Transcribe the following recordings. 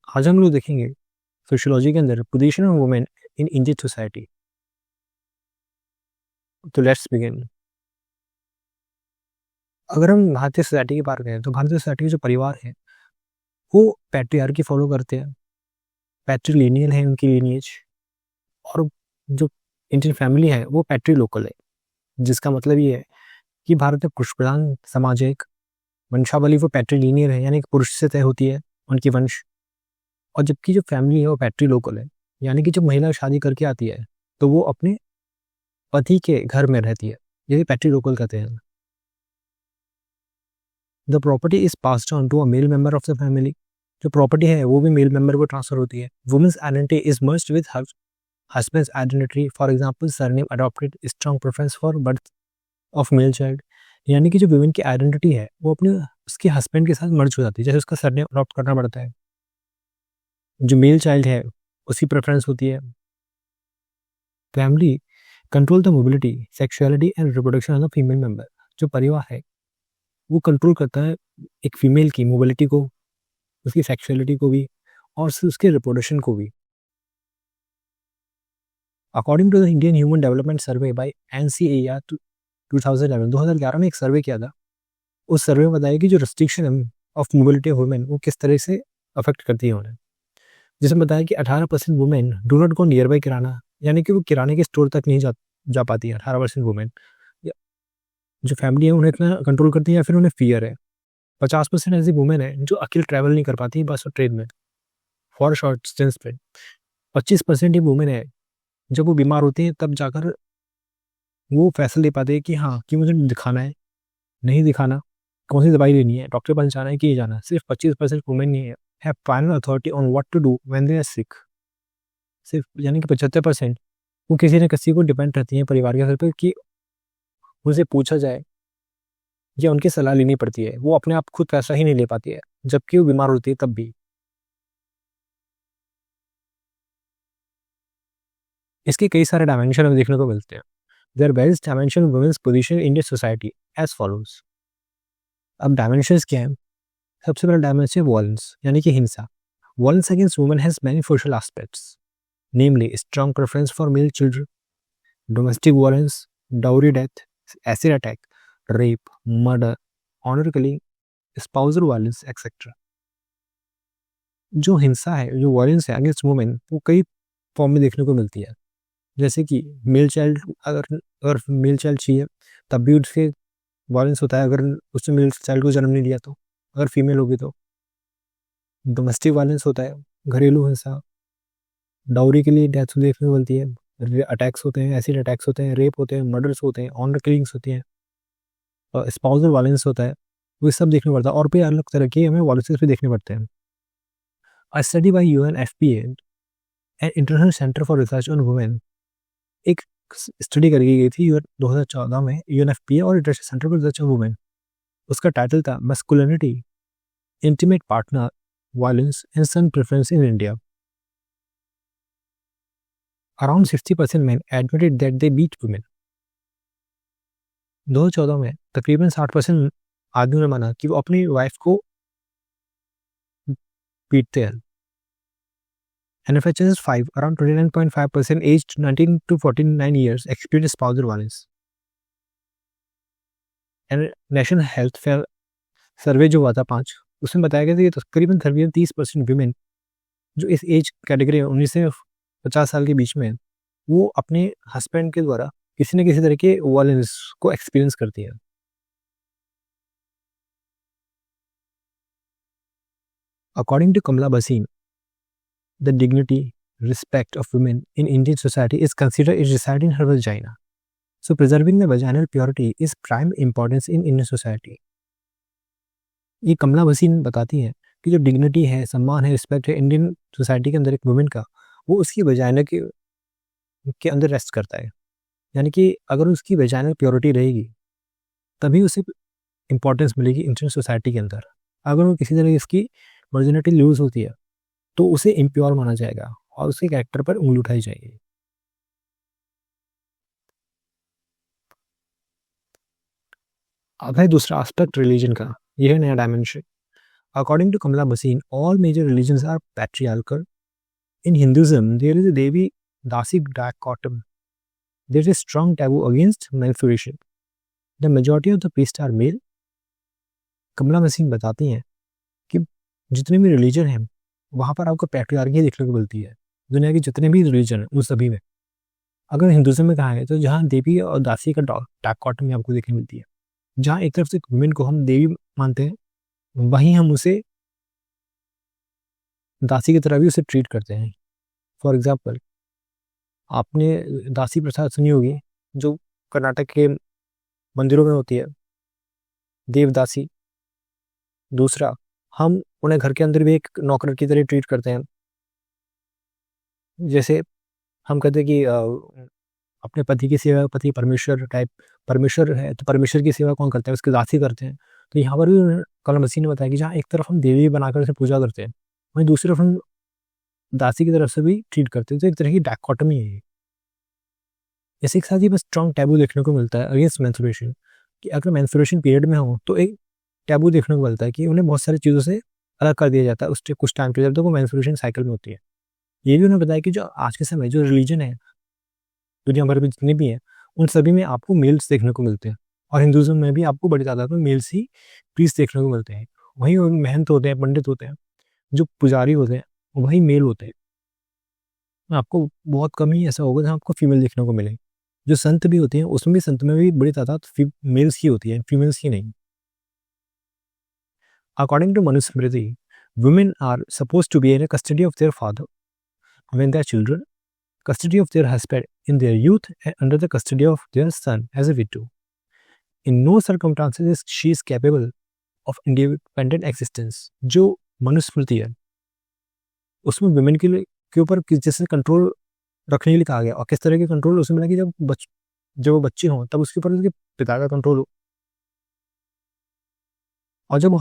आज हम लोग देखेंगे सोशियोलॉजी के अंदर position of women in Indian society. तो लेट्स बिगिन। अगर हम भारतीय सोसाइटी की बात करें तो भारतीय सोसाइटी के जो परिवार हैं वो पैट्रियार्की फॉलो करते हैं, पैट्रीलिनियल है उनकी लीनिएज। और जो इंडियन फैमिली है वो पैट्री लोकल है, जिसका मतलब ये है कि भारत में पुरुष प्रधान समाज है। एक वंशावली वो पैट्रीलिनियल है, यानी कि पुरुष से तय होती है उनकी वंश। और जबकि जो फैमिली है वो पैट्री लोकल है, यानी कि जब महिला शादी करके आती है तो वो अपने पति के घर में रहती है, यही पैट्री लोकल कहते हैं। The property is passed on to a male member of the family. जो प्रॉपर्टी है वो भी मेल मेंबर को ट्रांसफर होती है। Women's identity is merged with her husband's identity. For example surname adopted strong preference for birth of male child. यानी कि जो वुमेन की आइडेंटिटी है वो अपने उसके हस्बैंड के साथ मर्ज हो जाती है, जैसे उसका सरनेम अडॉप्ट करना पड़ता है। जो मेल चाइल्ड है उसकी प्रेफरेंस होती है। Family control the mobility, sexuality and reproduction of the female member. जो परिवार है वो कंट्रोल करता है एक फीमेल की मोबिलिटी को, उसकी सेक्सुअलिटी को भी, और उसके रिप्रोडक्शन को भी। According to the Indian human development survey by NCAR 2011 में एक सर्वे किया था। उस सर्वे में बताया कि जो restriction of mobility of women वो किस तरह से अफेक्ट करती है उन्हें। जिसमें बताया कि 18% women do not go near by kirana, यानी कि वो किराने के स्टोर तक नहीं जा पाती है 18% वुमेन। जो फैमिली है उन्हें इतना कंट्रोल करती है या फिर उन्हें फियर है। 50% ऐसी वुमेन है जो अकेले ट्रैवल नहीं कर पाती बस और ट्रेन में फॉर शॉर्ट डिस्टेंस पे। 25% ही वुमेन है जब वो बीमार होती है तब जाकर वो फैसला ले पाते हैं कि हाँ कि मुझे दिखाना है, नहीं दिखाना, कौन सी दवाई लेनी है, डॉक्टर के पास जाना है कि ये जाना है। सिर्फ 25% वुमेन ही है final authority on what to do when they are sick. सिर्फ यानी कि 75% वो किसी न किसी को डिपेंड रहती है परिवार के सर पर कि उनसे पूछा जाए या उनकी सलाह लेनी पड़ती है। वो अपने आप खुद फैसला ही नहीं ले पाती है जबकि वो बीमार होती है तब भी। इसके कई सारे डायमेंशन हमें देखने को मिलते हैं। There various dimension of women's position in Indian society as follows. अब डायमेंशंस क्या है? सबसे पहला डायमेंशन वॉयलेंस, यानी कि हिंसा। Violence against women has many social aspects, namely strong preference for male children, domestic violence, dowry death, acid attack, rape, murder, honour killing, spousal violence etcetera. जो हिंसा है, जो वायलेंस है अगेंस्ट वुमेन, वो कई फॉर्म में देखने को मिलती है। जैसे कि मेल चाइल्ड, अगर अगर मेल चाइल्ड चाहिए तब भी उससे वायलेंस होता है, अगर उसने मेल चाइल्ड को जन्म नहीं दिया तो। अगर फीमेल होगी तो डोमेस्टिक वायलेंस होता है, घरेलू हिंसा। डाउरी के लिए डेथ देखने को मिलती है, अटैक्स होते हैं, एसिड अटैक्स होते हैं, रेप होते हैं, मर्डर्स होते हैं, ऑनर किलिंग्स होती हैं, और स्पाउसल वायलेंस होता है। वो सब देखने पड़ता है, और भी अलग तरह की हमें वायलेंसेस भी देखने पड़ते हैं। A study by UNFPA and international centre for research on women, एक स्टडी करी गई थी 2014 में UNFPA और international centre for research on women. उसका टाइटल था masculinity, intimate partner, violence and son preference in India. Around 60% men admitted that they beat women। 2014 में तकरीबन 60% आदमियों ने माना कि वो अपनी वाइफ को पीटते हैं। NFHS 5, around 29.5% aged 19 to 49 years experience spousal violence। And National Health Fair Survey जो हुआ था 5, उसमें बताया गया था कि तकरीबन 30% वीमेन जो इस एज कैटेगरी 19 से 50 साल के बीच में है, वो अपने हस्बैंड के द्वारा किसी न किसी तरह के वायलेंस को एक्सपीरियंस करती है। अकॉर्डिंग टू कमला बसीन, the dignity, respect of women in Indian society is considered it reside in her vagina. So preserving the vaginal purity is prime importance in Indian society। ये कमला वसीम बताती है कि जो डिग्निटी है, सम्मान है, रिस्पेक्ट है इंडियन सोसाइटी के अंदर एक वुमेन का, वो उसकी वजाइना के अंदर रेस्ट करता है। यानी कि अगर उसकी वजाइनल प्योरिटी रहेगी तभी उसे इंपॉर्टेंस मिलेगी इंडियन सोसाइटी के अंदर। अगर वो किसी तरह इसकी वर्जिनिटी लूज होती है तो उसे इम्प्योर माना जाएगा और उसके कैरेक्टर पर उंगली उठाई जाएगी। अब है दूसरा एस्पेक्ट रिलीजन का, यह है नया dimension. According to Kamala Bhasin, all major religions are patriarchal. In Hinduism, there is a Devi Dasi dichotomy. There is a strong taboo against menstruation. The majority of the priests are male. कमला बसीन बताती हैं कि जितने भी religion हैं वहाँ पर आपको पैट्रियार्की देखने को मिलती है। दुनिया के जितने भी रिलीजन हैं उन सभी में, अगर हिंदुज़म में कहा है तो जहाँ देवी और दासी का डायकोटमी आपको देखने मिलती है। जहाँ एक तरफ से वुमेन को हम देवी मानते हैं, वहीं हम उसे दासी की तरह भी उसे ट्रीट करते हैं। फॉर एग्जाम्पल, आपने दासी प्रथा सुनी होगी जो कर्नाटक के मंदिरों में होती है, देवदासी। दूसरा, हम उन्हें घर के अंदर भी एक नौकर की तरह ट्रीट करते हैं। जैसे हम कहते हैं कि अपने पति की सेवा, पति परमेश्वर टाइप, परमेश्वर है तो परमेश्वर की सेवा कौन करता है, उसकी दासी करते हैं। तो यहाँ पर भी कमला बसीन ने बताया कि जहाँ एक तरफ हम देवी बनाकर उसे पूजा करते हैं, वहीं दूसरी तरफ हम दासी की तरफ से भी ट्रीट करते हैं। तो एक तरह की डायकोटमी है ये। इसी के साथ ही बस स्ट्रॉन्ग टैबू देखने को मिलता है अगेंस्ट मेंस्ट्रुएशन, कि अगर मेंस्ट्रुएशन पीरियड में हो तो एक टैबू देखने को मिलता है कि उन्हें बहुत सारी चीज़ों से अलग कर दिया जाता है उस कुछ टाइम के, जब तक वो मेंस्ट्रुएशन साइकिल में होती है। ये भी उन्हें बताया कि जो आज के समय जो रिलीजन है दुनिया भर में जितने भी हैं, उन सभी में आपको मेल्स देखने को मिलते हैं। और हिंदुज़म में भी आपको बड़ी तादाद में मेल्स ही प्रीस्ट देखने को मिलते हैं। वहीं महंत होते हैं, पंडित होते हैं, जो पुजारी होते हैं वही मेल होते हैं। आपको बहुत कम ही ऐसा होगा जहाँ आपको फीमेल देखने को मिले। जो संत भी होते हैं उसमें भी, संत में भी बड़ी तादाद मेल्स की होती है, फीमेल्स की नहीं। According to Manusmriti, women are supposed to be in the custody of their father when they are children, custody of their husband in their youth, and under the custody of their son as a widow. In no circumstances is she is capable of independent existence. जो मनुस्मृति है उसमें women के ऊपर किस जैसे control रखने के लिए कहा गया, और किस तरह के कंट्रोल उसमें मिला कि जब वो बच्चे हों तब उसके ऊपर उसके पिता का कंट्रोल हो, और जब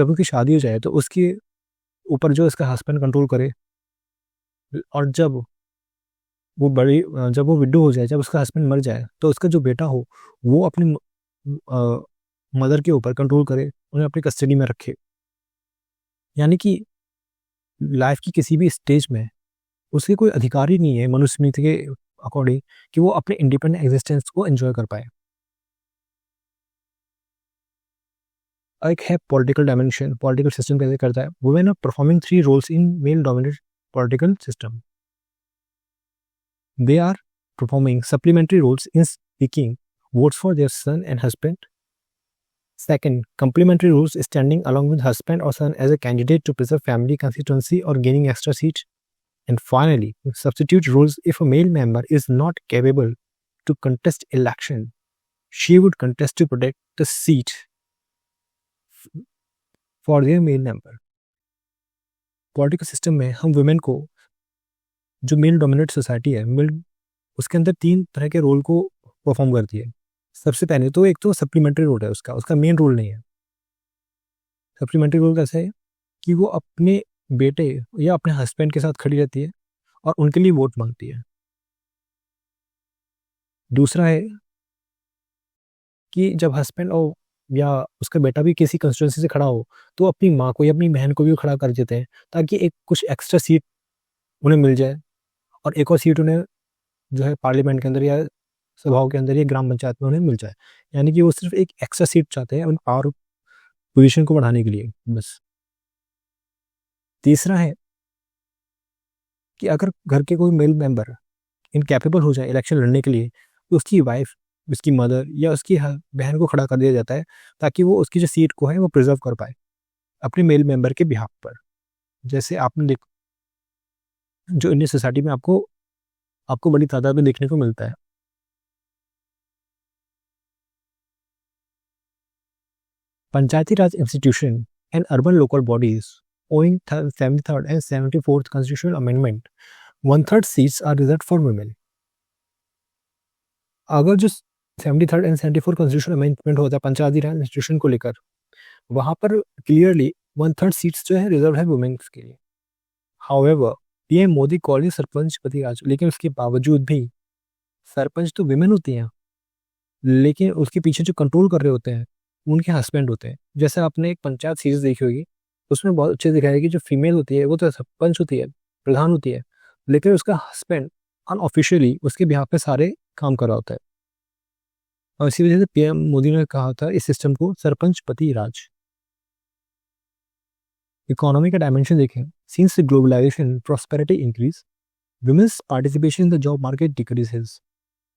उनकी शादी हो जाए तो उसके ऊपर जो इसका हस्बैंड कंट्रोल करे, और जब वो विडो हो जाए, जब उसका हस्बैंड मर जाए तो उसका जो बेटा हो वो अपनी मदर के ऊपर कंट्रोल करे, उन्हें अपनी कस्टडी में रखे। यानी कि लाइफ की किसी भी स्टेज में उसके कोई अधिकार ही नहीं है मनुस्मृति के अकॉर्डिंग कि वो अपने इंडिपेंडेंट एग्जिस्टेंस को एंजॉय कर पाए। एक है पॉलिटिकल डायमेंशन, पॉलिटिकल सिस्टम कैसे करता है। Women are performing 3 roles in male dominated political system. They are performing supplementary roles in seeking votes for their son and husband. Second, complementary roles standing along with husband or son as a candidate to preserve family constituency or gaining extra seat. And finally, substitute roles if a male member is not capable to contest election. She would contest to protect the seat for their male member. Political system में हम women को, जो mail dominate society है, उसके अंदर 3 तरह के role को परफॉर्म करती है। सबसे पहले तो एक तो सप्लीमेंट्री रोल है उसका मेन रोल नहीं है। सप्लीमेंट्री रोल कैसे है कि वो अपने बेटे या अपने हस्बैंड के साथ खड़ी रहती है और उनके लिए वोट मांगती है। दूसरा है कि जब हस्बैंड और या उसका बेटा भी किसी कंस्टिट्यूंसी से खड़ा हो तो अपनी माँ को या अपनी बहन को भी खड़ा कर देते हैं ताकि एक कुछ एक्स्ट्रा सीट उन्हें मिल जाए, और एक और सीट उन्हें जो है पार्लियामेंट के अंदर या सभाओं के अंदर या ग्राम पंचायत में उन्हें मिल जाए। यानी कि वो सिर्फ एक एक्स्ट्रा सीट चाहते हैं अपनी पावर पोजीशन को बढ़ाने के लिए बस। तीसरा है कि अगर घर के कोई मेल मेंबर इनकैपेबल हो जाए इलेक्शन लड़ने के लिए तो उसकी वाइफ, उसकी मदर या उसकी बहन को खड़ा कर दिया जाता है ताकि वो उसकी जो सीट को है वो प्रिजर्व कर पाए अपने मेल मेंबर के बिहाफ पर। जैसे आपने जो इंडियन सोसाइटी में आपको बड़ी तादाद में देखने को मिलता है। Panchayati Raj institution and urban local bodies owing 73rd and 74th constitutional amendment 1/3 seats are reserved for women। अगर जो 73rd and 74th constitutional amendment होता है पंचायती राज इंस्टीट्यूशन को लेकर, वहाँ पर क्लियरली 1/3 सीट्स जो है रिजर्व है वुमेन्स के लिए। However PM Modi college sarpanch पति राज, लेकिन उसके बावजूद भी सरपंच तो विमेन होती हैं, लेकिन उसके पीछे जो कंट्रोल कर रहे होते हैं उनके हस्बैंड होते हैं। जैसे आपने एक पंचायत सीरीज देखी होगी उसमें बहुत अच्छे से दिखाया है कि जो फीमेल होती है वो तो सरपंच होती है, प्रधान होती है, लेकिन उसका हस्बैंड अनऑफिशियली उसके बिहाफ पे सारे काम कर रहा होता है। और इसी वजह से पीएम मोदी ने कहा था इस सिस्टम को सरपंच पति राज। इकोनॉमी का डायमेंशन देखें, since globalisation prosperity increase, women's participation in the job market decreases.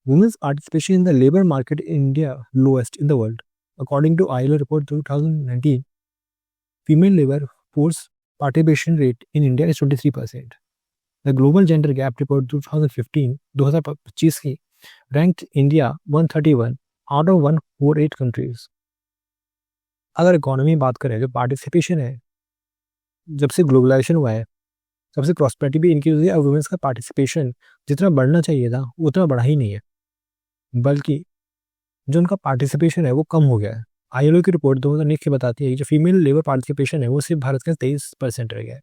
Women's participation in the labor market in India lowest in the world. According to ILO report 2019, female labor force participation rate in India is 23%. The Global Gender Gap Report 2015 की ranked India 131 out of 148 countries. अगर economy बात करें, जो participation है, जब से globalisation हुआ है सबसे प्रॉस्पेरिटी भी इंक्रीज हुई है, और वुमेंस का पार्टिसिपेशन जितना बढ़ना चाहिए था उतना बढ़ा ही नहीं है, बल्कि जो उनका पार्टिसिपेशन है वो कम हो गया है। आईएलओ की रिपोर्ट 2019 की बताती है कि जो फीमेल लेबर पार्टिसिपेशन है वो सिर्फ भारत का 23% रह गया है।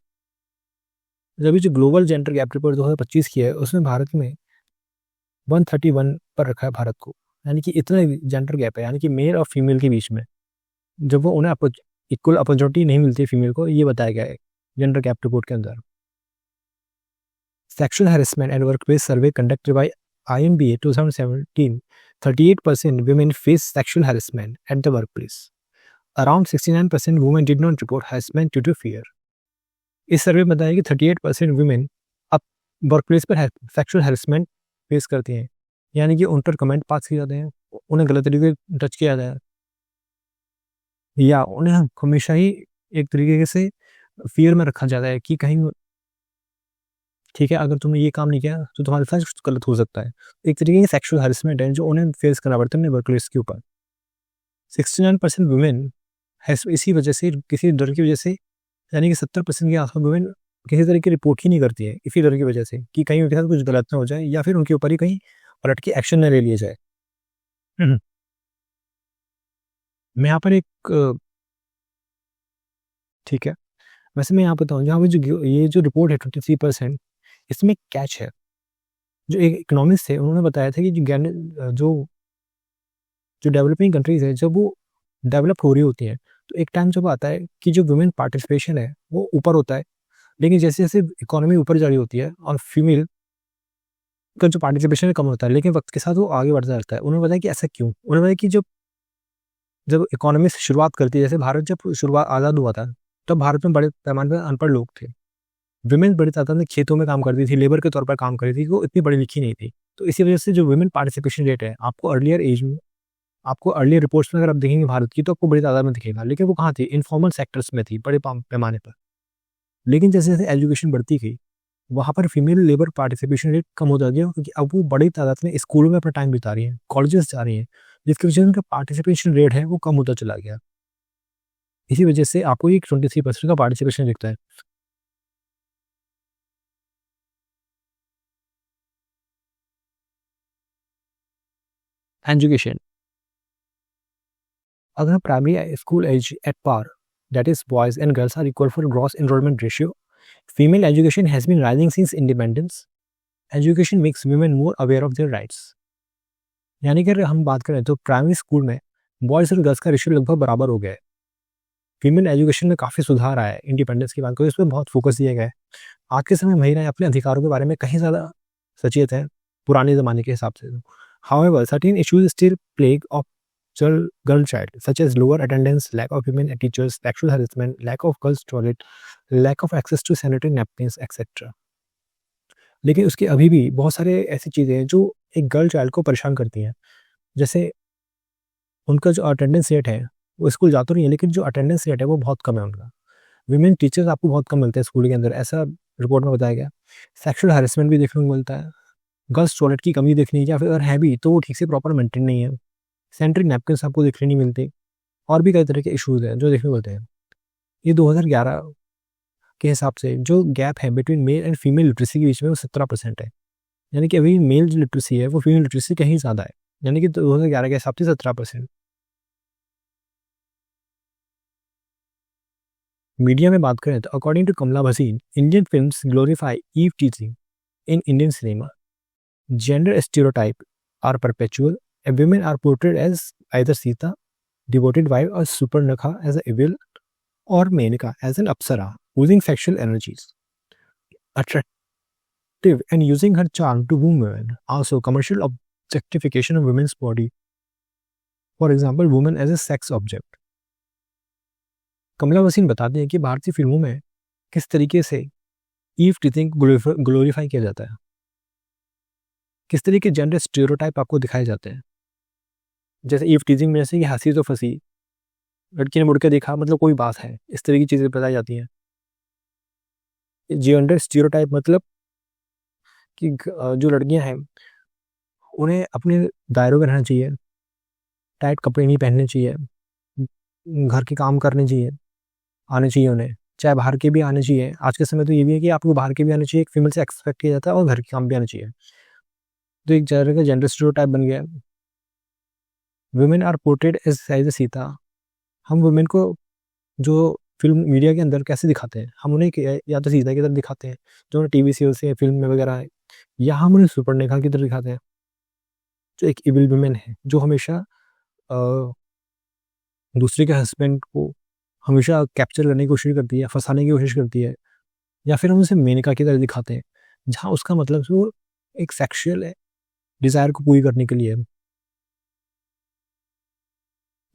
जब जो ग्लोबल जेंडर गैप रिपोर्ट 2025 की है उसमें भारत में 131 पर रखा है भारत को, यानी कि इतना जेंडर गैप है, यानी कि मेल और फीमेल के बीच में जब वो उन्हें इक्वल अपॉर्चुनिटी नहीं मिलती है फीमेल को, ये बताया गया है जेंडर गैप रिपोर्ट के अंदर। Sexual harassment and workplace survey conducted by IMBA 2017, 38% women face sexual harassment at the workplace. Around 69% women did not report harassment due to fear. इस सर्वे में बताया कि 38% women अब वर्कप्लेस पर सेक्सुअल हैरेसमेंट फेस करती हैं, यानी कि उन पर कमेंट पास किए जाते हैं, उन्हें गलत तरीके से टच किया जाता है, या उन्हें हमेशा ही एक तरीके से फियर में रखा जाता है कि कहीं ठीक है अगर तुमने ये काम नहीं किया तो तुम्हारे साथ कुछ गलत हो सकता है। एक तरीके की सेक्सुअल हैरेसमेंट है जो उन्हें फेस करना पड़ता है अपने वर्कप्लेस के ऊपर। 69% वुमेन इसी वजह से, किसी डर की वजह से, यानी कि 70% के आसपास वुमेन किसी तरह की रिपोर्ट ही नहीं करती है इसी डर की वजह से कि कहीं उनके साथ कुछ गलत ना हो जाए या फिर उनके ऊपर ही कहीं पलट के एक्शन न ले लिया जाए। मैं यहाँ पर एक ठीक है, वैसे मैं यहाँ बताऊँ यहाँ पर जो ये जो रिपोर्ट है 23%, इसमें कैच है। जो एक इकोनॉमिस्ट थे उन्होंने बताया था कि जो डेवलपिंग कंट्रीज है जब वो डेवलप हो रही होती हैं तो एक टाइम जब आता है कि जो वुमेन पार्टिसिपेशन है वो ऊपर होता है, लेकिन जैसे जैसे इकोनॉमी ऊपर जा रही होती है और फीमेल का जो पार्टिसिपेशन है कम होता है, लेकिन वक्त के साथ वो आगे बढ़ता रहता है। उन्होंने बताया कि ऐसा क्यों, उन्होंने बताया कि जब इकोनॉमी से शुरुआत करती है, जैसे भारत जब शुरुआत आज़ाद हुआ था तब भारत में बड़े पैमाने पर अनपढ़ लोग थे, विमेन बड़ी तादाद में खेतों में काम करती थी, लेबर के तौर पर काम करती थी, वो इतनी पढ़ी लिखी नहीं थी। तो इसी वजह से जो वुमेन पार्टिसिपेशन रेट है आपको अर्लियर एज में, आपको अर्लियर रिपोर्ट्स में अगर आप देखेंगे भारत की तो आपको बड़ी तादाद में दिखेगा, लेकिन वो कहाँ थी, इनफॉर्मल सेक्टर्स में थी बड़े पैमाने पर। लेकिन जैसे जैसे एजुकेशन बढ़ती गई वहाँ पर फीमेल लेबर पार्टिसिपेशन रेट कम होता गया, क्योंकि अब वो बड़ी तादाद में स्कूलों में अपना टाइम बिता रही हैं, कॉलेजेस जा रही हैं, जिसकी वजह से उनका पार्टिसिपेशन रेट है वो कम होता चला गया। इसी वजह से आपको ये 23% का पार्टिसिपेशन दिखता है। एजुकेशन, अगर primary school age at par, that is boys and girls are equal for gross enrollment ratio, female education has been rising since independence. Education makes women more aware of their rights. यानी कि अगर हम बात करें तो primary school में boys और girls का रेशियो लगभग बराबर हो गया है। फीमेल एजुकेशन में काफ़ी सुधार आया है, इंडिपेंडेंस की बात करें इस पर बहुत फोकस दिया गया है। आज के समय महिलाएं अपने अधिकारों के बारे में कहीं ज़्यादा सचेत हैं पुराने ज़माने के हिसाब से। However, certain issues still plague of girl child, such as lower attendance, lack of women teachers, sexual harassment, lack of girls toilet, lack of access to sanitary napkins, etc. लेकिन उसके अभी भी बहुत सारे ऐसी चीज़ें हैं जो एक गर्ल चाइल्ड को परेशान करती हैं, जैसे उनका जो अटेंडेंस रेट है वो स्कूल जा तो नहीं है, लेकिन जो अटेंडेंस रेट है वो बहुत कम है उनका। विमेन टीचर्स आपको बहुत कम मिलते हैं स्कूल के अंदर, ऐसा रिपोर्ट में बताया गया। सेक्सुअल हैरेसमेंट भी देखने को मिलता है, गर्ल्स टॉयलेट की कमी देखनी, या फिर अगर है भी तो वो ठीक से प्रॉपर मेंटेन नहीं है, सैनिटरी नैपकिन्स आपको देखने नहीं मिलते, और भी कई तरह के इश्यूज़ हैं जो देखने को मिलते हैं। ये 2011 के हिसाब से जो गैप है between male and female literacy के बीच में वो 17% है, यानी कि अभी मेल जो लिटरेसी है वो फीमेल लिटरेसी कहीं ज़्यादा है, यानी कि 2011 के हिसाब से 17%। मीडिया में बात करें तो according to Kamla Bhasin, Indian films glorify eve teasing in Indian cinema, gender stereotype are perpetual, women are portrayed as either Sita, devoted wife, or Supernakha as a evil और Menaka as an apsara using sexual energies, attractive and using her charm to woo women. Also, commercial objectification of women's body. For example, women as a sex object. कमला वसीम बताते हैं कि भारतीय फिल्मों में किस तरीके से ईव टीजिंग ग्लोरीफाई किया जाता है, किस तरह के जेंडर स्टीरियोटाइप आपको दिखाए जाते हैं। जैसे ईव टीजिंग में जैसे कि हंसी तो फंसी, लड़की ने मुड़ के देखा मतलब कोई बात है, इस तरह की चीज़ें बताई जाती हैं। जेंडर स्टीरियोटाइप मतलब कि जो लड़कियां हैं उन्हें अपने दायरों में रहना चाहिए, टाइट कपड़े नहीं पहनने चाहिए, घर के काम करने चाहिए, आने चाहिए उन्हें, चाहे बाहर के भी आने चाहिए। आज के समय तो ये भी है कि आपको बाहर के भी आने चाहिए, एक फीमेल से एक्सपेक्ट किया जाता है, और घर के काम भी आने चाहिए। तो एक तरह का जेंडर स्टीरियोटाइप बन गया। Women are portrayed as Sita. हम वुमेन को जो फिल्म मीडिया के अंदर कैसे दिखाते हैं, हम उन्हें या तो सीता की तरफ दिखाते हैं जो उन्हें टीवी सीरियल से फिल्म में वगैरह है, या हम उन्हें सुपर्णरेखा की तरफ दिखाते हैं जो एक इविल वुमेन है, जो हमेशा दूसरे के हस्बैंड को हमेशा कैप्चर करने की कोशिश करती है, फंसाने की कोशिश करती है। या फिर हम उसे मेनका की तरह दिखाते हैं जहाँ उसका मतलब वो एक सेक्सुअल है डिज़ायर को पूरी करने के लिए,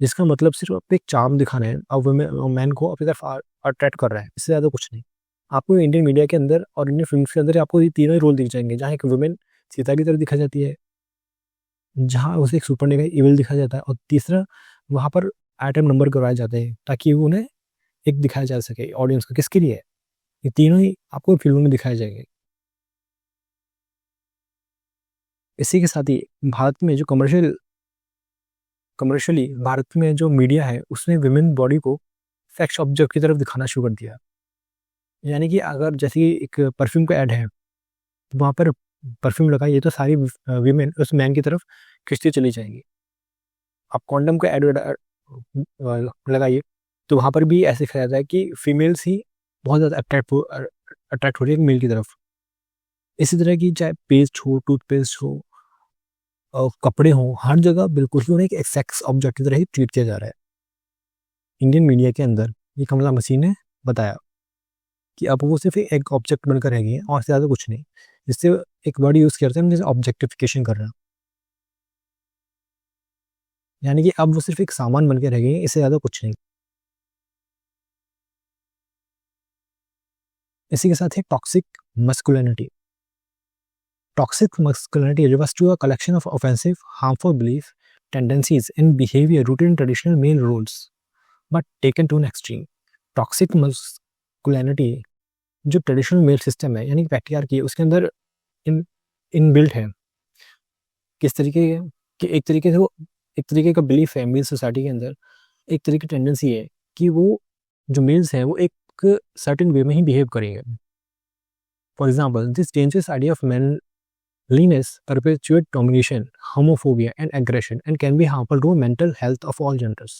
जिसका मतलब सिर्फ अपने एक चार्म दिखाना है और मैन को अपनी तरफ अट्रैक्ट कर रहा है, इससे ज़्यादा कुछ नहीं। आपको इंडियन मीडिया के अंदर और इंडियन फिल्म के अंदर आपको ये तीनों ही रोल दिख जाएंगे, जहाँ एक वुमेन सीता की तरह दिखा जाती है, जहाँ उसे एक सुपर नेगेटिव इविल दिखाया जाता है, और तीसरा वहाँ पर आइटम नंबर करवाए जाते हैं ताकि उन्हें एक दिखाया जा सके ऑडियंस को किसके लिए है। ये तीनों ही आपको फिल्मों में दिखाए जाएंगे। इसी के साथ ही भारत में जो कमर्शियली भारत में जो मीडिया है उसने विमेन बॉडी को सेक्स ऑब्जेक्ट की तरफ दिखाना शुरू कर दिया। यानी कि अगर जैसे कि एक परफ्यूम का ऐड है तो वहाँ पर परफ्यूम लगाइए तो सारी विमेन उस मैन की तरफ खिंचती चली जाएंगी। आप कॉन्डम का ऐड लगाइए तो वहाँ पर भी ऐसे दिखाया जाता है कि फीमेल्स ही बहुत ज़्यादा अट्रैक्ट हो रही है मेल की तरफ। इसी तरह की चाहे पेस्ट हो, टूथपेस्ट हो, कपड़े हों, हर जगह बिल्कुल ही उन्हें एक सेक्स ऑब्जेक्ट की तरह ही ट्रीट किया जा रहा है। इंडियन मीडिया के अंदर ये कमला मसीह ने बताया कि अब वो सिर्फ एक ऑब्जेक्ट बनकर रह गई है और ज़्यादा कुछ नहीं, जिससे एक वर्ड यूज़ करते हैं जैसे ऑब्जेक्टिफिकेशन कर रहा है, यानी कि अब वो सिर्फ एक सामान बन के रह गई है, इससे ज़्यादा कुछ नहीं। इसी के साथ ही toxic masculinity. Toxic masculinity refers to a collection of offensive, harmful beliefs, tendencies, and behavior rooted in traditional male roles, but taken to an extreme. Toxic masculinity जो ट्रेडिशनल मेल सिस्टम है यानी कि पैट्रियार्की है, उसके अंदर inbuilt है किस तरीके कि एक तरीके से वो एक तरीके का बिलीफ है मेल सोसाइटी के अंदर, एक तरीके की टेंडेंसी है कि वो जो मेल्स हैं वो एक सर्टेन वे में ही बिहेव करेंगे। For example, this dangerous idea of man Leanness perpetuates domination, homophobia, and aggression and can be harmful to mental health of all genders.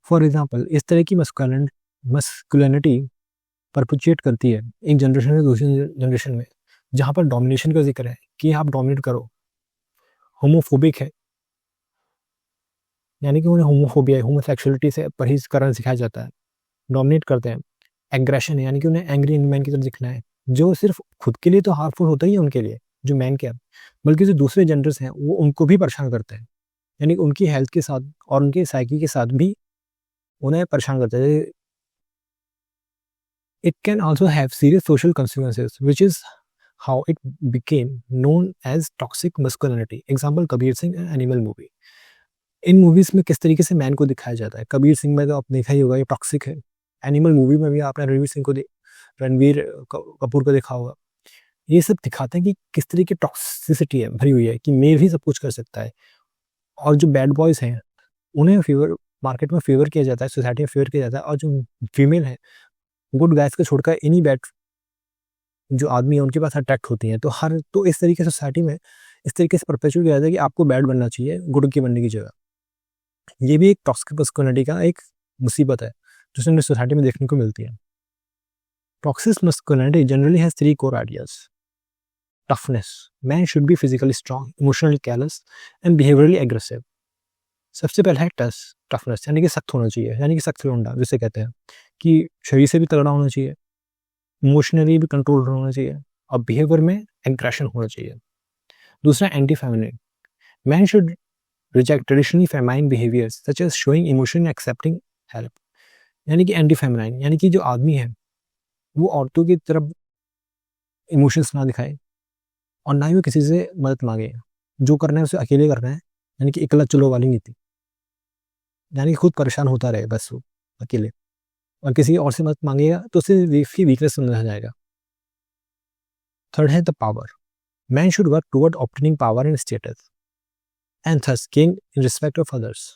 For example, इस तरह की masculinity perpetuate करती है एक जनरेशन से दूसरी जनरेशन में, जहाँ पर डोमिनेशन का जिक्र है कि आप डोमिनेट करो। होमोफोबिक है यानी कि उन्हें होमोफोबिया होमोसेक्सुअलिटी से परहेज करना सिखाया जाता है, डोमिनेट करते हैं। एग्रेशन है यानी कि उन्हें एंग्री मैन की तरह दिखना है, जो सिर्फ खुद के लिए तो हार्मफुल होता ही है उनके लिए जो मैन के, बल्कि जो दूसरे जेंडर्स हैं वो उनको भी परेशान करते हैं, यानी उनकी हेल्थ के साथ और उनके साइकी के साथ भी उन्हें परेशान करते हैं। It can also have serious social consequences which is how it became known as toxic masculinity. Example, Kabir Singh Animal movie. इन मूवीज में किस तरीके से मैन को दिखाया जाता है, कबीर सिंह में तो आपने देखा ही होगा ये टॉक्सिक है, एनिमल मूवी में भी आपने रणवीर कपूर को देखा होगा। ये सब दिखाते हैं कि किस तरह की टॉक्सिसिटी है भरी हुई है कि मेल ही सब कुछ कर सकता है, और जो बैड बॉयज हैं उन्हें फेवर मार्केट में फेवर किया जाता है, सोसाइटी में फेवर किया जाता है, और जो फीमेल है गुड गाइज को छोड़कर इन्हीं बैड जो आदमी है उनके पास अट्रैक्ट होती हैं। तो इस तरीके से सोसाइटी में इस तरीके से परपेचुएट किया जाता है कि आपको बैड बनना चाहिए गुड की बनने की जगह। ये भी एक टॉक्सिक मस्कुलिनिटी का एक मुसीबत है जो हमें सोसाइटी में देखने को मिलती है। Toxic masculinity generally has three core ideas. Toughness. Man should be physically strong, emotionally callous, and behaviorally aggressive. सबसे पहला है टफनेस, यानी कि सख्त होना चाहिए, यानी कि सख्त लौंडा जिसे कहते हैं, कि शरीर से भी तगड़ा होना चाहिए, इमोशनली भी कंट्रोल होना चाहिए, और बिहेवियर में एग्रेशन होना चाहिए। दूसरा anti feminine, man should reject traditionally feminine behaviours such as showing emotion, accepting help. यानी कि एंटी फेमिनाइन, यानी कि जो आदमी है वो औरतों की तरफ इमोशंस ना दिखाए और ना ही वो किसी से मदद मांगे, जो करना है उसे अकेले करना है, यानी कि इकल्ला चलो वाली नीति, यानी कि खुद परेशान होता रहे बस वो अकेले, और किसी और से मदद मांगेगा तो उसे उसकी वीकनेस समझा जाएगा। थर्ड है the power, man should work toward obtaining power and status and thus gain in respect of others.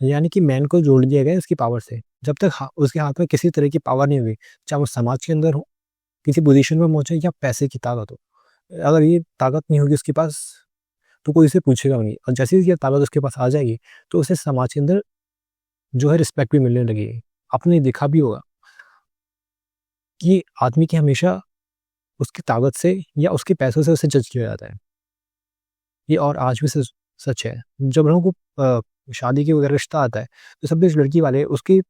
यानी कि मैन को जोड़ दिया गया उसकी पावर से, जब तक उसके हाथ में किसी तरह की पावर नहीं होगी, चाहे वो समाज के अंदर हो, किसी पोजीशन में पहुंचे, या पैसे की ताकत हो, अगर ये ताकत नहीं होगी उसके पास तो कोई उसे पूछेगा नहीं, और जैसे ही ये ताकत उसके पास आ जाएगी तो उसे समाज के अंदर जो है रिस्पेक्ट भी मिलने लगेगी। आपने देखा भी होगा कि आदमी की हमेशा उसकी ताकत से या उसके पैसों से उसे जज किया जाता है, ये और आज भी सच है। जब लोगों को शादी के वगैरह रिश्ता आता है तो सब लड़की वाले उसकी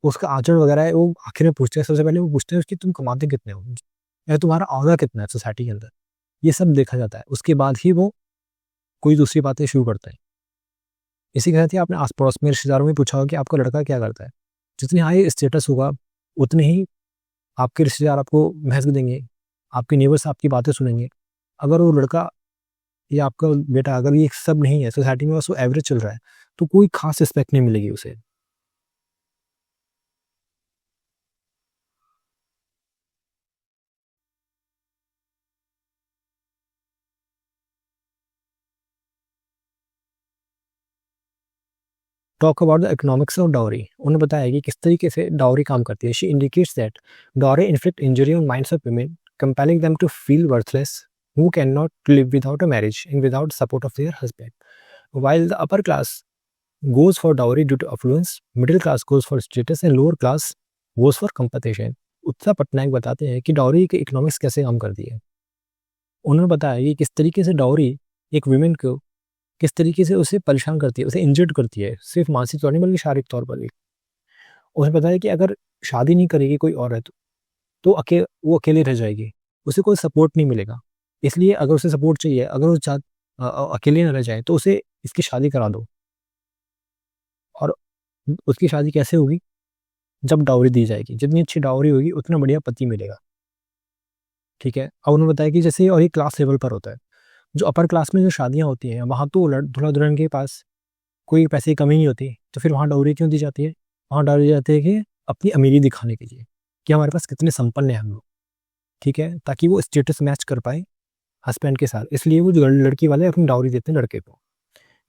उसका आचरण वगैरह है वो आखिर में पूछते हैं, सबसे पहले वो पूछते हैं उसकी तुम कमाते कितने हो, या तुम्हारा ऑर्डर कितना है सोसाइटी के अंदर, ये सब देखा जाता है। उसके बाद ही वो कोई दूसरी बातें शुरू करता है। इसी के साथ ही आपने आस पड़ोस में रिश्तेदारों में पूछा होगा कि आपका लड़का क्या करता है, जितनी हाई स्टेटस होगा उतने ही आपके रिश्तेदार आपको महत्व देंगे, आपके नेबर्स आपकी बातें सुनेंगे। अगर वो लड़का या आपका बेटा अगर ये सब नहीं है सोसाइटी में, बस वो एवरेज चल रहा है, तो कोई खास रिस्पेक्ट नहीं मिलेगी उसे। Talk about the economics of dowry, उन्होंने बताया कि किस तरीके से डाउरी काम करती है। She indicates that dowry inflict injury on minds of women, compelling them to feel worthless, who cannot live without a marriage and without support of their husband. While the upper class goes for dowry due to affluence, middle class goes for status and lower class goes for compensation. उत्साह पटनायक बताते हैं कि dowry के economics कैसे काम करती है। उन्होंने बताया कि किस तरीके से डाउरी एक वुमेन को किस तरीके से उसे परेशान करती है, उसे इंजर्ड करती है, सिर्फ मानसिक तौर नहीं बल्कि शारीरिक तौर पर भी। उसने बताया कि अगर शादी नहीं करेगी कोई औरत तो वो अकेले रह जाएगी, उसे कोई सपोर्ट नहीं मिलेगा। इसलिए अगर उसे सपोर्ट चाहिए, अगर वो अकेले न रह जाए तो उसे इसकी शादी करा दो। और उसकी शादी कैसे होगी? जब डाउरी दी जाएगी, जितनी अच्छी डाउरी होगी उतना बढ़िया पति मिलेगा। ठीक है। अब उन्होंने बताया कि जैसे और ये क्लास लेवल पर होता है, जो अपर क्लास में जो शादियाँ होती हैं वहाँ तो दूल्हा दुल्हन के पास कोई पैसे की कमी नहीं होती, तो फिर वहाँ डाउरी क्यों दी जाती है? वहाँ डाउरी दी जाती है कि अपनी अमीरी दिखाने के लिए, कि हमारे पास कितने संपन्न हैं हम लोग। ठीक है, ताकि वो स्टेटस मैच कर पाए हस्बैंड के साथ, इसलिए वो जो लड़की वाले अपनी डाउरी देते हैं लड़के को।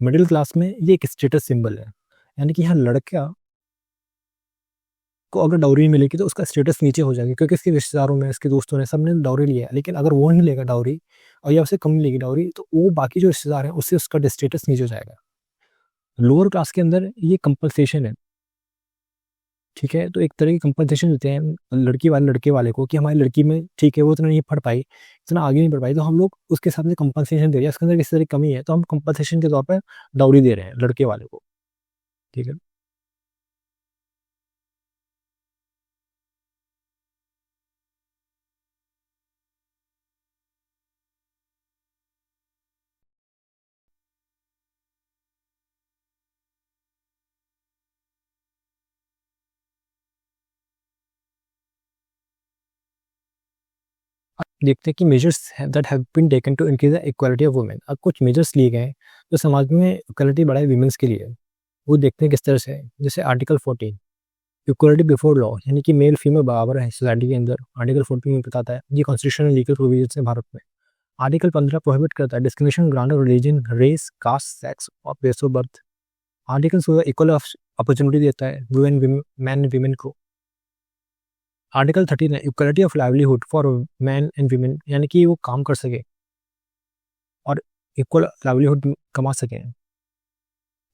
मिडिल क्लास में ये एक स्टेटस सिंबल है, यानी कि यहाँ लड़का को अगर डाउरी मिलेगी तो उसका स्टेटस नीचे हो जाएगा, क्योंकि इसके रिश्तेदारों में, इसके दोस्तों ने सबने डाउरी लिया है। लेकिन अगर वो नहीं लेगा डाउरी, और या उसे कम मिलेगी डाउरी, तो वो बाकी जो रिश्तेदार हैं उससे उसका स्टेटस नीचे हो जाएगा। लोअर क्लास के अंदर ये कंपनसेशन है। ठीक है, तो एक तरह की कंपनसेशन देते हैं लड़की वाले लड़के वाले को, कि हमारी लड़की में ठीक है वो इतना नहीं पढ़ पाई, इतना आगे नहीं बढ़ पाई, तो हम लोग उसके साथ में कंपनसेशन दे रहे हैं, इसके अंदर किसी तरह की कमी है तो हम कंपनसेशन के तौर पर डाउरी दे रहे हैं लड़के वाले को। ठीक है। देखते हैं कि measures that have been taken to increase the equality of women. अब कुछ मेजर्स लिए गए हैं जो समाज में इक्वालिटी बढ़ाए वुमेन्स के लिए, वो देखते हैं किस तरह से है। जैसे आर्टिकल 14 इक्वालिटी बिफोर लॉ, यानी कि मेल फीमेल बराबर है सोसाइटी के अंदर। आर्टिकल 14 बताता है ये कॉन्स्टिट्यूशनल लीगल प्रोविजन है भारत में। आर्टिकल 15 प्रोहिबिट करता है discrimination ground of religion, race, caste, sex और place of birth. Article 16 equal opportunity देता है मैन वीमेन को। आर्टिकल 13 है equality of livelihood for man and women, यानी कि वो काम कर सके और इक्वल लाइवलीहुड कमा सकें।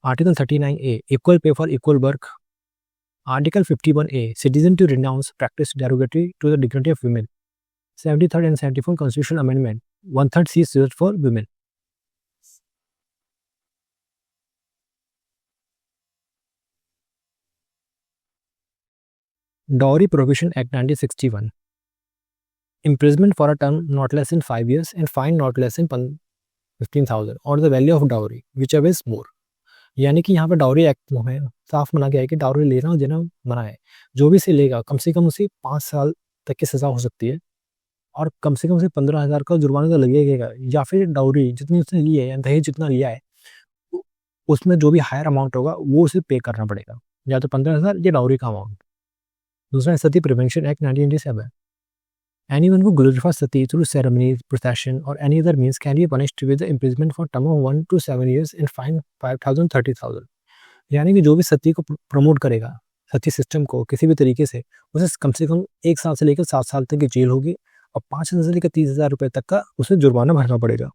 Article 39 A equal pay for equal work. Article 51 A citizen to renounce practice derogatory to the dignity of women. 73rd and 74th constitutional amendment 1/3 seats reserved for women। Dowry Prohibition Act 1961, imprisonment for a term not less than 5 years and fine not less than 15,000 or the value of dowry whichever is more। यानी कि यहाँ पर dowry act में साफ मना गया है कि डाउरी लेना और देना मना है। जो भी इसे लेगा कम से कम उसे 5 साल तक की सज़ा हो सकती है और कम से कम उसे 15,000 का जुर्माना तो लगेगा, या फिर डाउरी जितनी उसने ली है या दहेज जितना लिया है उसमें जो भी हायर अमाउंट होगा वो उसे पे करना पड़ेगा, या तो 15,000 या डाउरी का अमाउंट। दूसरा है सती prevention act 1987। Anyone who glorifies sati through ceremonies, procession, or any other means can be punished with the imprisonment for term of 1 to 7 years and fine 5,000 30,000। यानी कि जो भी सती को प्रमोट करेगा, सती सिस्टम को किसी भी तरीके से, उसे कम से कम 1 साल से लेकर 7 साल तक की जेल होगी और 5,000 से लेकर 30,000 रुपये तक का उसे जुर्माना भरना पड़ेगा।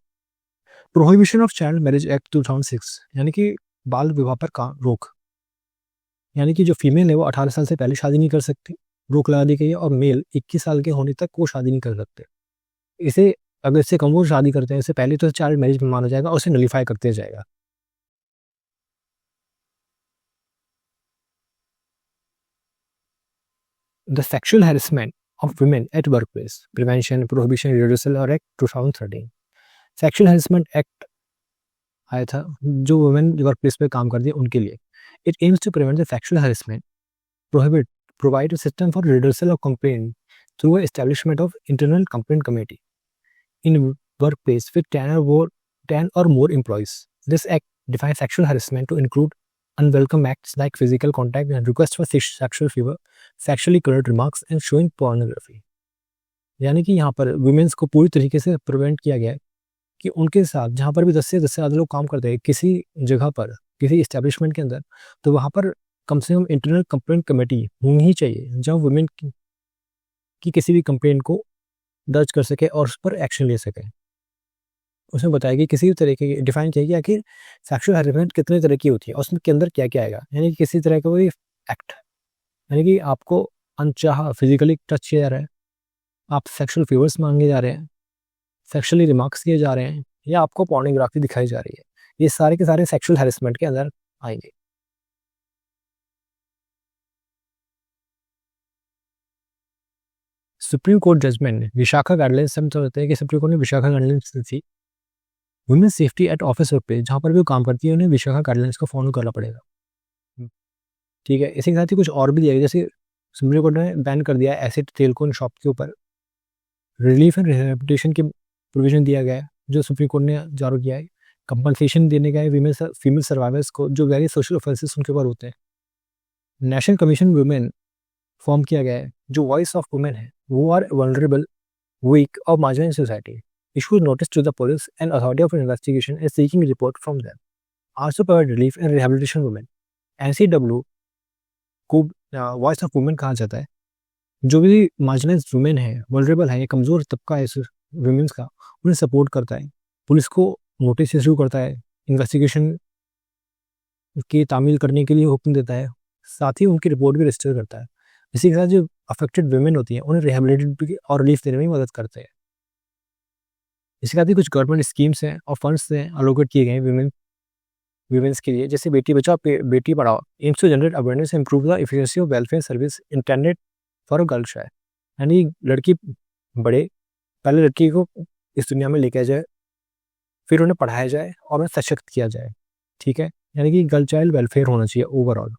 Prohibition of child marriage act 2006, यानी कि बाल विवाह पर रोक, यानी कि जो फीमेल है वो 18 साल से पहले शादी नहीं कर सकती, रोक लगा दी गई है, और मेल 21 साल के होने तक वो शादी नहीं कर सकते। इसे अगर इससे कम वो शादी करते हैं, इससे पहले तो चाइल्ड मैरिज में माना जाएगा और उसे नलीफाई करते जाएगा। The sexual harassment of women at workplace prevention prohibition redressal और एक्ट 2013। सेक्सुअल हैरेसमेंट एक्ट आया था जो वुमेन वर्कप्लेस पे काम करती है उनके लिए। It aims to prevent the sexual harassment, provide a system for redressal of complaint through a establishment of internal complaint committee in workplace with 10 or more employees. This act defines sexual harassment to include unwelcome acts like physical contact and requests for sexual favor, sexually colored remarks and showing pornography। यानी कि यहाँ पर women's को पूरी तरीके से prevent किया गया है कि उनके साथ जहाँ पर भी 10 से ज़्यादा लोग काम करते हैं किसी जगह पर, किसी इस्टेब्लिशमेंट के अंदर, तो वहाँ पर कम से कम इंटरनल कंप्लेंट कमेटी होनी ही चाहिए जहाँ वुमेन की किसी भी कंप्लेंट को दर्ज कर सके और उस पर एक्शन ले सके। उसमें बताया कि किसी भी तरीके की डिफाइन किया कि आखिर सेक्सुअल हैरेसमेंट कितने तरह की होती है और उसमें के अंदर क्या क्या आएगा। यानी कि किसी तरह का कोई एक्ट, यानी कि आपको अनचाहा फिजिकली टच किया जा रहा है, आप सेक्सुअल फेवर्स मांगे जा रहे हैं, सेक्सुअली रिमार्क्स किए जा रहे हैं, या आपको पोर्नोग्राफी दिखाई जा रही है, ये सारे के सारे सेक्सुअल हैरेसमेंट के अंदर आएंगे। Supreme court judgement Vishakha guidelines से हम समझते हैं कि सुप्रीम कोर्ट ने विशाखा गाइडलाइंस थी women safety at office work पे, जहाँ पर भी वो काम करती है उन्हें विशाखा गाइडलाइंस को फॉलो करना पड़ेगा। ठीक है, इसी के साथ ही कुछ और भी दिया गया, जैसे सुप्रीम कोर्ट ने बैन कर दिया एसिड तेल को शॉप के ऊपर। रिलीफ एंड रिहेबिलिटेशन की प्रोविजन दिया गया है जो सुप्रीम कोर्ट ने जारी किया है। कंपनसेशन देने का है फीमेल सर्वाइवर्स को जो वेरी सोशल ऑफेंसेस उनके ऊपर होते हैं। नेशनल कमीशन वुमेन फॉर्म किया गया है जो वॉइस ऑफ वुमेन है, वो are vulnerable, weak or marginalized society, issues notice to the police and authority of investigation and seeking report from them. Also provide relief and rehabilitation women। NCW को voice of women कहा जाता है। जो भी marginalised women है, vulnerable है, ये कमज़ोर तबका है वुमेन्स का, उन्हें सपोर्ट करता है, पुलिस को नोटिस इशू करता है, इन्वेस्टिगेशन की तामील करने के लिए हुक्म देता है, साथ ही उनकी रिपोर्ट भी रजिस्टर करता है। इसी के साथ जो अफेक्टेड वुमेन होती हैं उन्हें रिहेबिलिटेट और रिलीफ देने में मदद करते हैं। इसके साथ ही कुछ गवर्नमेंट स्कीम्स हैं और फंड्स हैं अलोकेट किए गए हैं वुमेन्स के लिए, जैसे बेटी Bachao Beti Padhao aims to generate awareness improve the efficiency of welfare service intended for a girl child. यानी लड़की बढ़े, पहले लड़की को इस दुनिया में लेके जाए, फिर उन्हें पढ़ाया जाए और उन्हें सशक्त किया जाए। ठीक है, यानी कि गर्ल चाइल्ड वेलफेयर होना चाहिए ओवरऑल,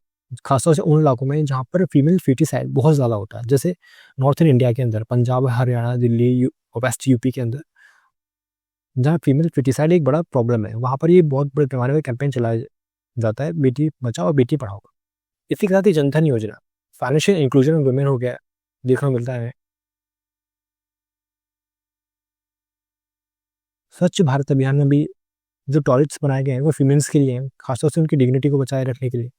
खासतौर से उन इलाकों में जहाँ पर फीमेल फीटिसाइड बहुत ज़्यादा होता है, जैसे नॉर्थन इंडिया के अंदर, पंजाब, हरियाणा, दिल्ली और वेस्ट यूपी के अंदर, जहाँ फीमेल फीटिसाइड एक बड़ा प्रॉब्लम है, वहाँ पर ये बहुत बड़े पैमाने पर कैंपेन चलाया जाता है, बेटी बचाओ और बेटी पढ़ाओ। इसी के साथ ही जनधन योजना, फाइनेंशियल इंक्लूजन ऑफ वुमेन हो गया, देखने को मिलता है। स्वच्छ भारत अभियान में भी जो टॉयलेट्स बनाए गए हैं वो फीमेल्स के लिए हैं, खासतौर से उनकी डिग्निटी को बचाए रखने के लिए।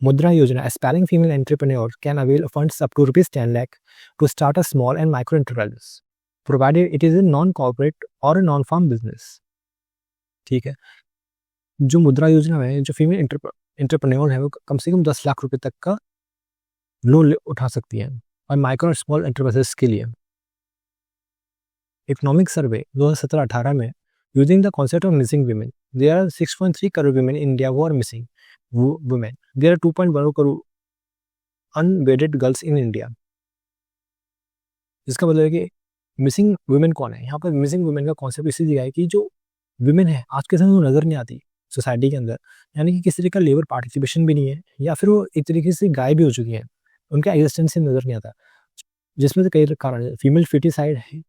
Mudra Yojana, aspiring female entrepreneur can avail funds up to ₹10 lakh to start a small and micro enterprises provided it is a non corporate और नॉन फार्म बिजनेस। ठीक है, जो मुद्रा योजना है, जो फीमेल एंटरप्रेन्योर है वो कम से कम 10 लाख रुपए तक का लोन उठा सकती हैं, और माइक्रो और स्मॉल एंटरप्राइजेस के लिए। इकोनॉमिक सर्वे 2017-18 में, using the concept of missing women, there are 6.3 crore women in India who are missing women, there are 2.1 crore unwedded girls in India, जिसका मतलब है कि मिसिंग वुमेन कौन है। यहाँ पर मिसिंग वुमेन का कॉन्सेप्ट इसी दिया है कि जो वुमेन है आज के समय में वो नज़र नहीं आती सोसाइटी के अंदर, यानी कि किसी तरीके का लेबर पार्टिसिपेशन भी नहीं है, या फिर वो एक तरीके से गायब भी हो चुकी है, उनका एग्जिस्टेंस ही नज़र नहीं आता। जिसमें से कई कारण है, फीमेल फिटिसाइड है,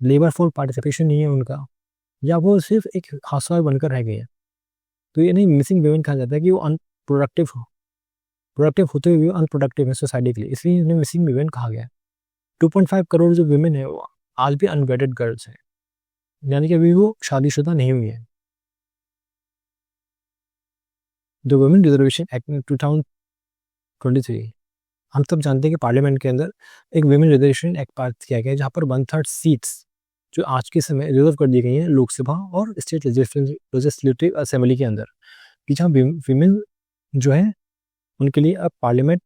लेबर फोर्स पार्टिसिपेशन नहीं है उनका, या वो सिर्फ एक हाउसवाइफ बनकर रह गई है। तो ये नहीं मिसिंग वुमेन कहा जाता है कि वो अनप्रोडक्टिव हो, प्रोडक्टिव होते हुए अनप्रोडक्टिव है सोसाइटी के लिए, इसलिए इन्हें मिसिंग वुमेन कहा गया है। 2.5 करोड़ जो वुमेन है वो आज भी अनवेडेड गर्ल्स हैं, यानी कि अभी वो शादीशुदा नहीं हुई है। द वुमेन रिजर्वेशन एक्ट 2023, हम सब जानते हैं कि पार्लियामेंट के अंदर एक वुमेन रिजर्वेशन एक्ट पास किया गया है, जहाँ पर 1/3 सीट्स जो आज के समय रिजर्व कर दी गई हैं लोकसभा और स्टेट लेजिस्लेटिव असेंबली के अंदर, कि जहाँ विमेन जो है उनके लिए अब पार्लियामेंट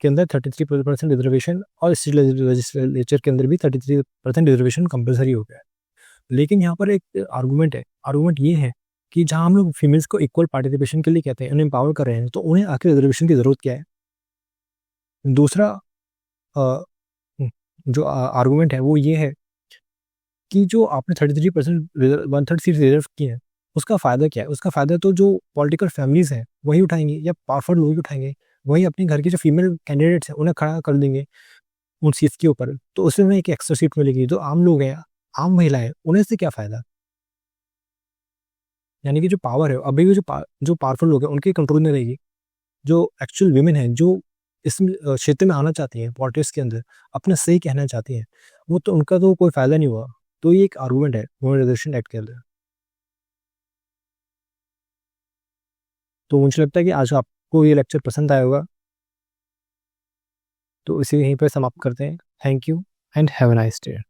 के अंदर 33% रिजर्वेशन और स्टेट लेजिस्लेचर के अंदर भी 33% रिजर्वेशन कंपलसरी हो गया है। लेकिन यहाँ पर एक आर्गूमेंट है, आर्गूमेंट ये है कि जहाँ हम लोग फीमेल्स को इक्वल पार्टिसिपेशन के लिए कहते हैं, उन्हें एम्पावर कर रहे हैं, तो उन्हें आखिर रिजर्वेशन की ज़रूरत क्या है। दूसरा अ, जो आर्गूमेंट है वो ये है कि जो आपने 33% 1/3 सीट रिजर्व की है, उसका फ़ायदा क्या है। उसका फ़ायदा तो जो पॉलिटिकल फैमिलीज़ हैं वही उठाएंगे, या पावरफुल लोग ही उठाएंगे, वही अपने घर के जो फीमेल कैंडिडेट्स हैं उन्हें खड़ा कर देंगे उन सीट्स के ऊपर, तो उसमें हमें एक एक्स्ट्रा सीट मिलेगी। जो आम लोग हैं, आम महिलाएं, उन्हें इससे क्या फ़ायदा। यानी कि जो पावर है अभी भी जो पावरफुल लोग हैं उनके कंट्रोल में रहेगी। जो एक्चुअल वीमेन हैं जो इस क्षेत्र में आना चाहती हैं, पॉलिटिक्स के अंदर अपना सही कहना चाहती हैं, वो तो उनका तो कोई फ़ायदा नहीं हुआ। तो ये एक आर्गूमेंट है वुमेन रिजर्वेशन एक्ट के अंदर। तो मुझे लगता है कि आज आपको ये लेक्चर पसंद आया होगा, तो इसे यहीं पर समाप्त करते हैं। Thank you and have a nice day.